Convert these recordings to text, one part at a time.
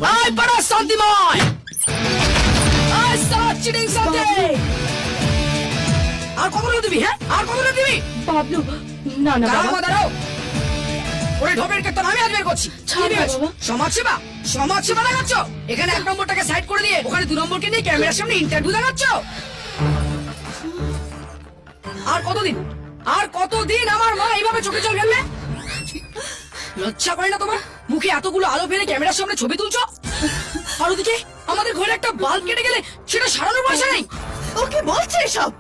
আয় বড় শান্তিময়, আয় সারা চিটিং সাথে। আর কতটা দিবি? হ্যাঁ, আর কতটা দিবি? বাবলু, না না দাঁড়াও বাবা, দাঁড়াও, ওরে ঢোপের ক্ষেত্রে আমি আজ বের করছি। ছাড় কি না ভেবেছো? বাবা। সমাজসেবা সমাজসেবা দেখাচ্ছ? এখানে 1 নম্বরটাকে সাইড করে দিয়ে ওখানে 2 নম্বরকে নিয়ে ক্যামেরার সামনে ইন্টারভিউ দেখাচ্ছ? আর কতদিন, আর কতদিন আমার মা এইভাবে চোখে জল ফেলবে? লজ্জা করে না তোমার? মুখে এতগুলো আলো ফেলে ক্যামেরার সামনে ছবি তুলছো, আর ওদিকে আমাদের ঘরে একটা বাল্ব কেটে গেলে সেটা সারানোর পয়সা নেই। ওকে বলছে এসব?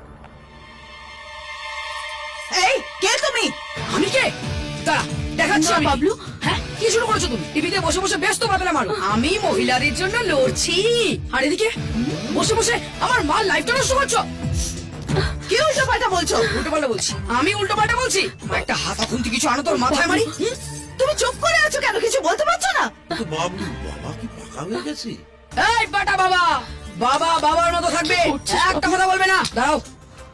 এই কে তুমি? আমি কে? দাঁড়া দেখাচ্ছি না, আমি। বাবলু। হ্যাঁ, কি শুরু করেছো তুমি? টিভিতে বসে বসে ব্যস্ত বাতলা মারো। আমি মহিলাদের জন্য লড়ছি, আর এদিকে বসে বসে আমার মার লাইফটা নষ্ট করছো। কি উল্টো পাল্টা বলছো? উল্টো পাল্টা বলছি? আমি উল্টো পাল্টা বলছি? একটা হাতা খুন্তি কিছু আনো তোর মাথায় মারি। তুমি চুপ করে আছো কেন? কিছু বলতে পারছো না? তো বাবলু, বাবা কি পাকা হয়ে গেছে? এই বাটা বাবা, বাবা বাবার মতো থাকবে, কি করছিস একটা বাবু? কথা বলবে না। দাঁড়াও,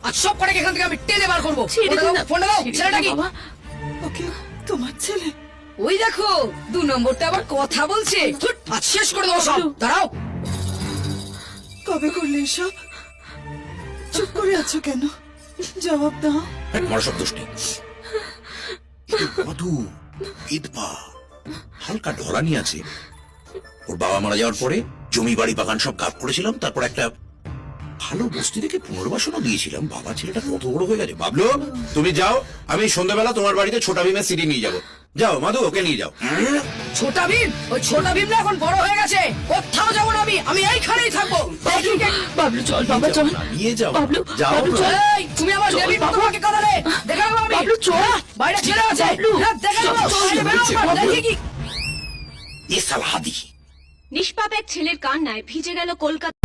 আজ সব কটাকে এখান থেকে আমি টেনে বার করবো। ছেড়ে দিন না, ফোনটা দাও, ছেড়ে দিন ছেলেটা না কি? বাবা। ওকে তোমার ছেলে? ওই দেখো 2 নম্বরটা আবার কথা বলছে। ধুর, আজ শেষ করে দেবো সব। দাঁড়াও, কবে করলে এসব? চুপ করে আছো কেন? জবাব দাও। তোমার সব দোষ নেই। মধু বিধবা, হালকা ঢলানি আছে। ওর বাবা মারা যাওয়ার পরে জমি বাড়ি বাগান সব গাপ করেছিলাম, তারপর একটা ভালো বস্তি থেকে পুনর্বাসনও দিয়েছিলাম। বাবা ছেলেটা কত বড় হয়ে গেছে। বাবলু, তুমি যাও, আমি সন্ধ্যাবেলা তোমার বাড়িতে ছোটা ভীমের সিডি নিয়ে যাবো। যাও মাধু, ওকে নিয়ে যাও। ছোটা ভীম, ওই ছোটা ভীম না এখন বড় হয়ে গেছে, কোথাও যাবো না আমি এইখানেই থাকবো। দেখি কে- বাবলু চল বাবা, চল। নিয়ে যাও, বাবলু, যাও বাবলু, চল। এই, তুমি আমার চল, দেবীর মতো বাবা। আমাকে কাঁদালে, দেখে নেবো আমি। বাবলু, চল। হ্যাঁ, বাইরে ছেলে আছে, বাবলু, হ্যাঁ, দেখে নেবো। চল, চল, বাইরে বেরো, চল, আমার বাবলু। দেখি কি। এ সালা হাদি। নিষ্পাপ এক ছেলের কান্নায় ভিজে গেল কলকাতা।